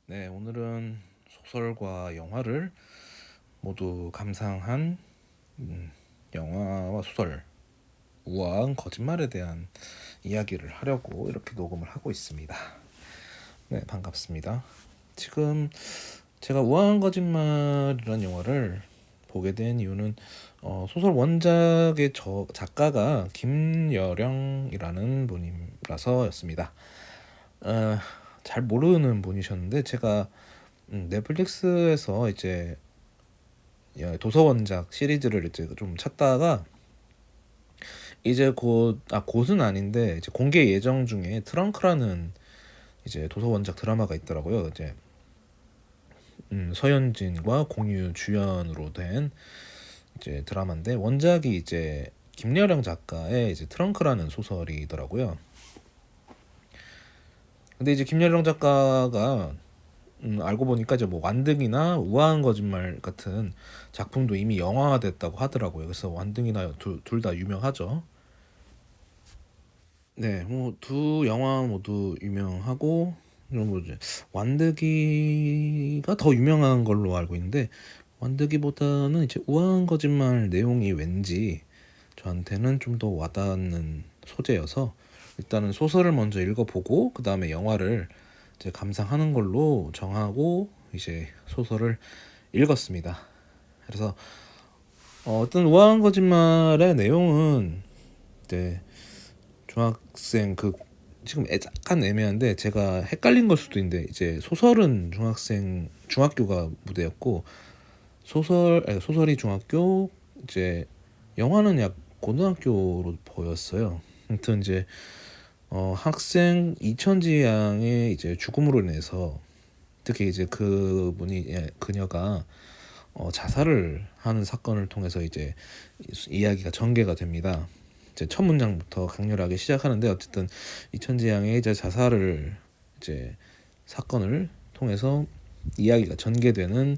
네, 오늘은 소설과 영화를 모두 감상한 영화와 소설 우아한 거짓말에 대한 이야기를 하려고 이렇게 녹음을 하고 있습니다. 네, 반갑습니다. 지금 제가 우아한 거짓말이라는 영화를 보게 된 이유는 소설 원작의 작가가 김여령이라는 분이라서였습니다. 어, 잘 모르는 분이셨는데 제가 넷플릭스에서 이제 도서 원작 시리즈를 이제 좀 찾다가 이제 곧은 아닌데 이제 공개 예정 중에 트렁크라는 이제 도서 원작 드라마가 있더라고요. 이제 서현진과 공유 주연으로 된 이제 드라마인데 원작이 이제 김여령 작가의 이제 트렁크라는 소설이더라고요. 근데 이제 김여령 작가가 알고 보니까 이제 뭐 완등이나 우아한 거짓말 같은 작품도 이미 영화화됐다고 하더라고요. 그래서 완등이나 둘 다 유명하죠. 네, 뭐 두 영화 모두 유명하고 뭐 이제 완득이가 더 유명한 걸로 알고 있는데 완득이보다는 이제 우아한 거짓말 내용이 왠지 저한테는 좀 더 와닿는 소재여서 일단은 소설을 먼저 읽어보고 그 다음에 영화를 이제 감상하는 걸로 정하고 이제 소설을 읽었습니다. 그래서 어떤 우아한 거짓말의 내용은 이제 중학생 지금 약간 애매한데 제가 헷갈린 걸 수도 있는데 이제 소설은 중학교가 무대였고 소설이 중학교 이제 영화는 약 고등학교로 보였어요. 아무튼 이제 학생 이천지 양의 이제 죽음으로 인해서 특히 이제 그녀가 자살을 하는 사건을 통해서 이제 이야기가 전개가 됩니다. 이제 첫 문장부터 강렬하게 시작하는데 어쨌든 이천지 양의 이제 자살을 이제 사건을 통해서 이야기가 전개되는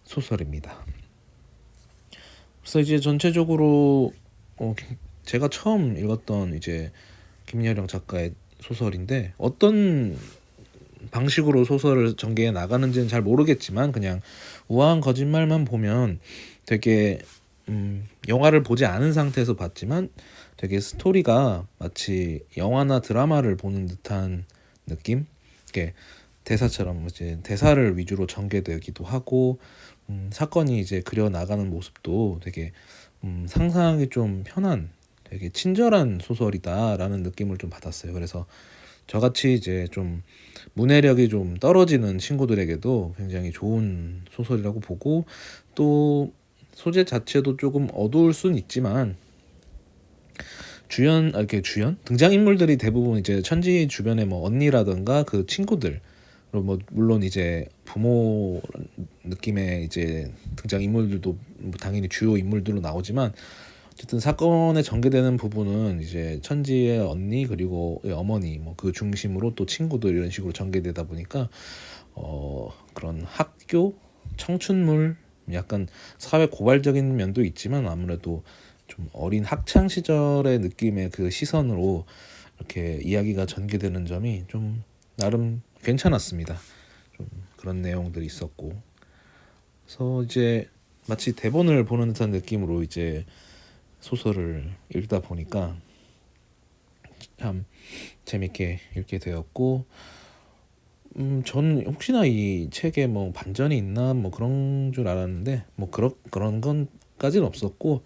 소설입니다. 그래서 이제 전체적으로 제가 처음 읽었던 이제 김여령 작가의 소설인데 어떤 방식으로 소설을 전개해 나가는지는 잘 모르겠지만 그냥 우아한 거짓말만 보면 되게 영화를 보지 않은 상태에서 봤지만 되게 스토리가 마치 영화나 드라마를 보는 듯한 느낌? 이게 대사처럼 이제 대사를 위주로 전개되기도 하고 사건이 이제 그려 나가는 모습도 되게 상상하기 좀 편한 되게 친절한 소설이다라는 느낌을 좀 받았어요. 그래서 저같이 이제 좀 문해력이 좀 떨어지는 친구들에게도 굉장히 좋은 소설이라고 보고 또 소재 자체도 조금 어두울 순 있지만 주연 등장인물들이 대부분 이제 천지 주변의 뭐 언니라든가 그 친구들 뭐 물론 이제 부모 느낌의 이제 등장인물들도 뭐 당연히 주요 인물들로 나오지만 어쨌든 사건에 전개되는 부분은 이제 천지의 언니 그리고 어머니 뭐 그 중심으로 또 친구들 이런 식으로 전개되다 보니까 그런 학교 청춘물 약간 사회 고발적인 면도 있지만 아무래도 좀 어린 학창 시절의 느낌의 그 시선으로 이렇게 이야기가 전개되는 점이 좀 나름 괜찮았습니다. 좀 그런 내용들이 있었고 그래서 이제 마치 대본을 보는 듯한 느낌으로 이제 소설을 읽다 보니까 참 재밌게 읽게 되었고 저는 혹시나 이 책에 뭐 반전이 있나 뭐 그런 줄 알았는데 뭐 그런 건까지는 없었고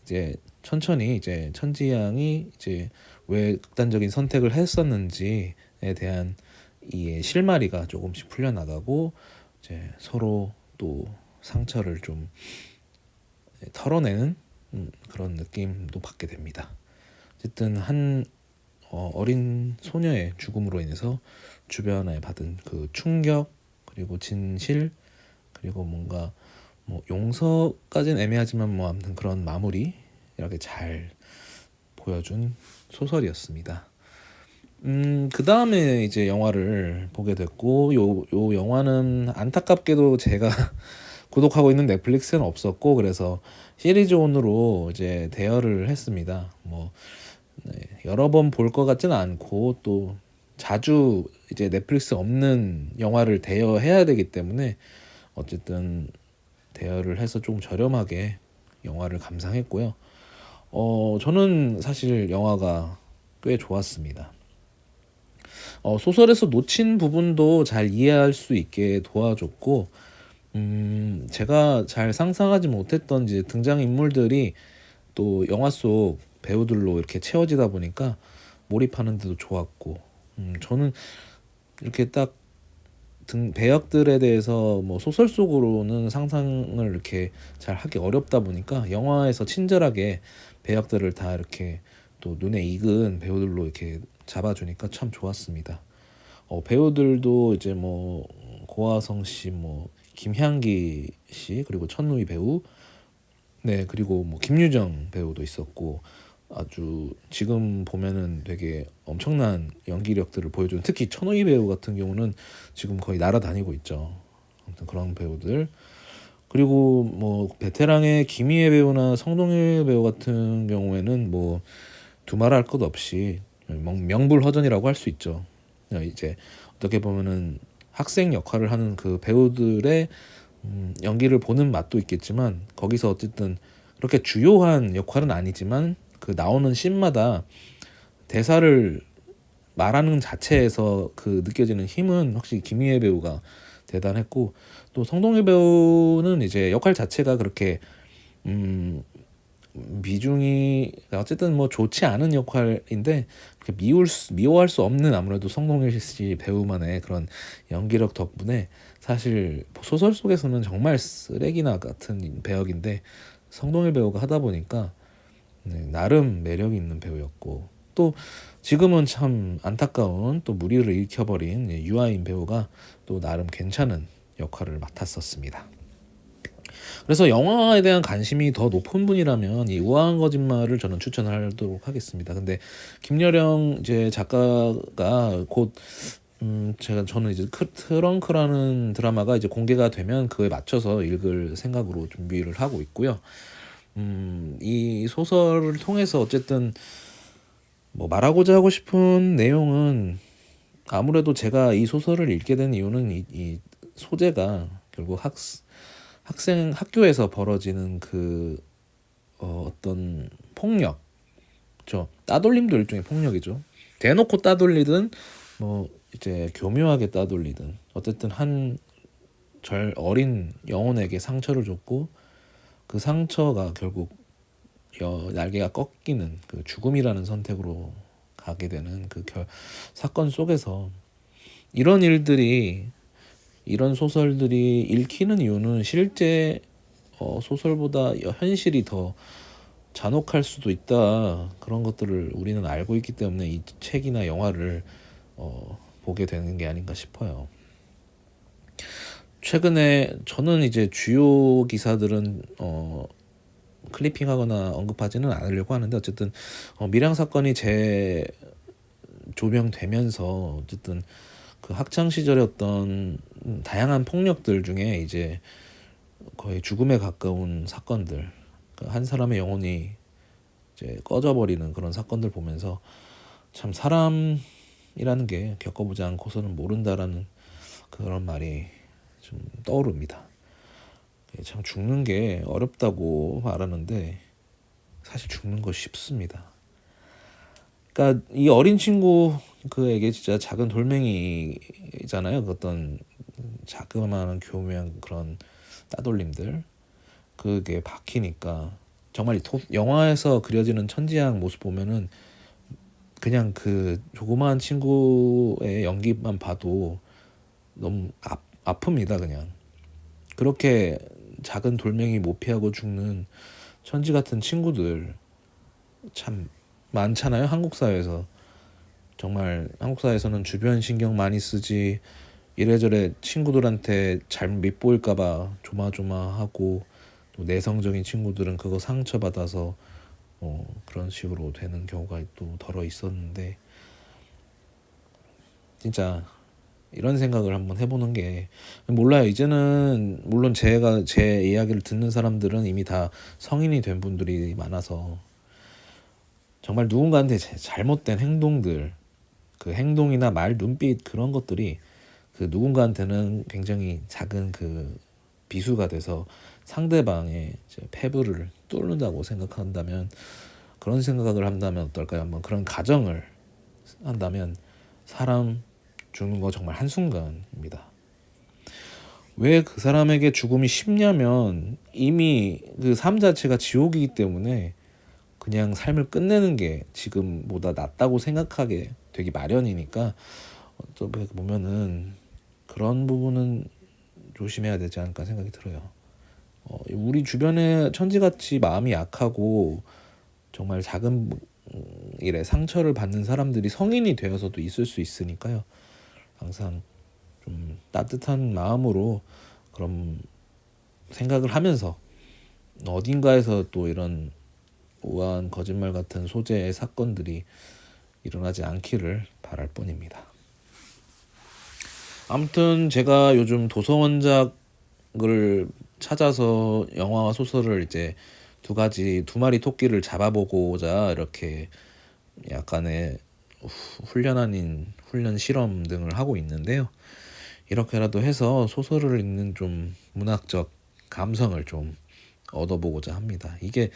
이제 천천히 이제 천지양이 이제 왜 극단적인 선택을 했었는지에 대한 이 실마리가 조금씩 풀려나가고 이제 서로 또 상처를 좀 털어내는 그런 느낌도 받게 됩니다. 어쨌든 한 어린 소녀의 죽음으로 인해서 주변에 받은 그 충격 그리고 진실 그리고 뭔가 뭐 용서까지는 애매하지만 뭐 아무튼 그런 마무리 이렇게 잘 보여준 소설이었습니다. 그 다음에 이제 영화를 보게 됐고 요 영화는 안타깝게도 제가 구독하고 있는 넷플릭스는 없었고 그래서 시리즈온으로 이제 대여를 했습니다. 뭐 네, 여러 번 볼 것 같지는 않고 또 자주 이제 넷플릭스 없는 영화를 대여해야 되기 때문에 어쨌든 대여를 해서 좀 저렴하게 영화를 감상했고요. 저는 사실 영화가 꽤 좋았습니다. 소설에서 놓친 부분도 잘 이해할 수 있게 도와줬고, 제가 잘 상상하지 못했던 이제 등장인물들이 또 영화 속 배우들로 이렇게 채워지다 보니까 몰입하는 데도 좋았고, 저는 이렇게 딱 배역들에 대해서 뭐 소설 속으로는 상상을 이렇게 잘 하기 어렵다 보니까 영화에서 친절하게 배역들을 다 이렇게 또 눈에 익은 배우들로 이렇게 잡아주니까 참 좋았습니다. 배우들도 이제 뭐 고화성 씨, 뭐 김향기 씨, 그리고 천우희 배우, 네, 그리고 뭐 김유정 배우도 있었고, 아주 지금 보면은 되게 엄청난 연기력들을 보여주는, 특히 천우희 배우 같은 경우는 지금 거의 날아다니고 있죠. 아무튼 그런 배우들. 그리고 뭐 베테랑의 김희애 배우나 성동일 배우 같은 경우에는 뭐 두말할 것 없이 명불허전이라고 할 수 있죠. 이제 어떻게 보면은 학생 역할을 하는 그 배우들의 연기를 보는 맛도 있겠지만, 거기서 어쨌든 그렇게 주요한 역할은 아니지만 그 나오는 씬마다 대사를 말하는 자체에서 그 느껴지는 힘은 확실히 김희애 배우가 대단했고, 또 성동일 배우는 이제 역할 자체가 그렇게 비중이 어쨌든 뭐 좋지 않은 역할인데 미워할 수 없는, 아무래도 성동일 씨 배우만의 그런 연기력 덕분에 사실 소설 속에서는 정말 쓰레기나 같은 배역인데 성동일 배우가 하다 보니까 나름 매력 있는 배우였고, 또 지금은 참 안타까운 또 무리를 일으켜버린 유아인 배우가 또 나름 괜찮은 역할을 맡았었습니다. 그래서 영화에 대한 관심이 더 높은 분이라면 이 우아한 거짓말을 저는 추천하도록 하겠습니다. 근데 김여령 이제 작가가 곧 저는 이제 트렁크라는 드라마가 이제 공개가 되면 그에 맞춰서 읽을 생각으로 준비를 하고 있고요. 이 소설을 통해서 어쨌든 뭐 말하고자 하고 싶은 내용은, 아무래도 제가 이 소설을 읽게 된 이유는 이 소재가 결국 학교에서 벌어지는 그 어떤 폭력, 저 따돌림도 일종의 폭력이죠. 대놓고 따돌리든 뭐 이제 교묘하게 따돌리든 어쨌든 한 어린 영혼에게 상처를 줬고, 그 상처가 결국 날개가 꺾이는 그 죽음이라는 선택으로 가게 되는 그 사건 속에서 이런 일들이, 이런 소설들이 읽히는 이유는 실제 소설보다 현실이 더 잔혹할 수도 있다, 그런 것들을 우리는 알고 있기 때문에 이 책이나 영화를 보게 되는 게 아닌가 싶어요. 최근에 저는 이제 주요 기사들은 클리핑하거나 언급하지는 않으려고 하는데, 어쨌든 밀양 사건이 재조명되면서 어쨌든 그 학창 시절의 어떤 다양한 폭력들 중에 이제 거의 죽음에 가까운 사건들, 한 사람의 영혼이 이제 꺼져버리는 그런 사건들 보면서 참 사람이라는 게 겪어보지 않고서는 모른다라는 그런 말이 좀 떠오릅니다. 참 죽는 게 어렵다고 말하는데 사실 죽는 거 쉽습니다. 그러니까 이 어린 친구 그에게 진짜 작은 돌멩이잖아요. 그 어떤 자그마한 교묘한 그런 따돌림들, 그게 박히니까 정말 영화에서 그려지는 천지양 모습 보면은 그냥 그 조그마한 친구의 연기만 봐도 너무 아픕니다. 그냥 그렇게 작은 돌멩이 못 피하고 죽는 천지 같은 친구들 참 많잖아요. 한국 사회에서. 정말 한국 사회에서는 주변 신경 많이 쓰지, 이래저래 친구들한테 잘 밉보일까봐 조마조마하고, 또 내성적인 친구들은 그거 상처받아서 그런 식으로 되는 경우가 또 덜어 있었는데, 진짜 이런 생각을 한번 해보는 게, 몰라요. 이제는 물론 제가 제 이야기를 듣는 사람들은 이미 다 성인이 된 분들이 많아서 정말 누군가한테 잘못된 행동들, 그 행동이나 말, 눈빛 그런 것들이 그 누군가한테는 굉장히 작은 그 비수가 돼서 상대방의 이제 패부를 뚫는다고 생각한다면, 그런 생각을 한다면 어떨까요? 한번 그런 가정을 한다면 사람 죽는 거 정말 한순간입니다. 왜 그 사람에게 죽음이 쉽냐면 이미 그 삶 자체가 지옥이기 때문에 그냥 삶을 끝내는 게 지금보다 낫다고 생각하게 되기 마련이니까, 어떻게 보면은 그런 부분은 조심해야 되지 않을까 생각이 들어요. 우리 주변에 천지같이 마음이 약하고 정말 작은 일에 상처를 받는 사람들이 성인이 되어서도 있을 수 있으니까요. 항상 좀 따뜻한 마음으로 그런 생각을 하면서 어딘가에서 또 이런 우아한 거짓말 같은 소재의 사건들이 일어나지 않기를 바랄 뿐입니다. 아무튼 제가 요즘 도서원작을 찾아서 영화와 소설을 이제 두 마리 토끼를 잡아보고자 이렇게 약간의 훈련 아닌 훈련 실험 등을 하고 있는데요. 이렇게라도 해서 소설을 읽는 좀 문학적 감성을 좀 얻어보고자 합니다. 이게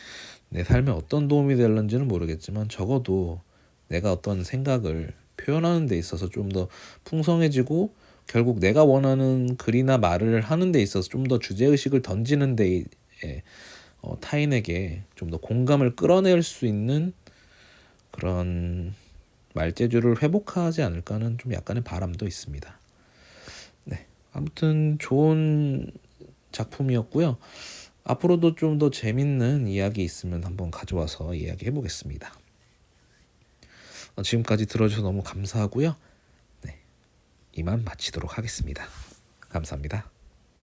내 삶에 어떤 도움이 될는지는 모르겠지만 적어도 내가 어떤 생각을 표현하는 데 있어서 좀 더 풍성해지고, 결국 내가 원하는 글이나 말을 하는 데 있어서 좀 더 주제의식을 던지는 데에 타인에게 좀 더 공감을 끌어낼 수 있는 그런 말재주를 회복하지 않을까 하는 좀 약간의 바람도 있습니다. 네, 아무튼 좋은 작품이었고요. 앞으로도 좀 더 재밌는 이야기 있으면 한번 가져와서 이야기해 보겠습니다. 지금까지 들어주셔서 너무 감사하고요. 네, 이만 마치도록 하겠습니다. 감사합니다.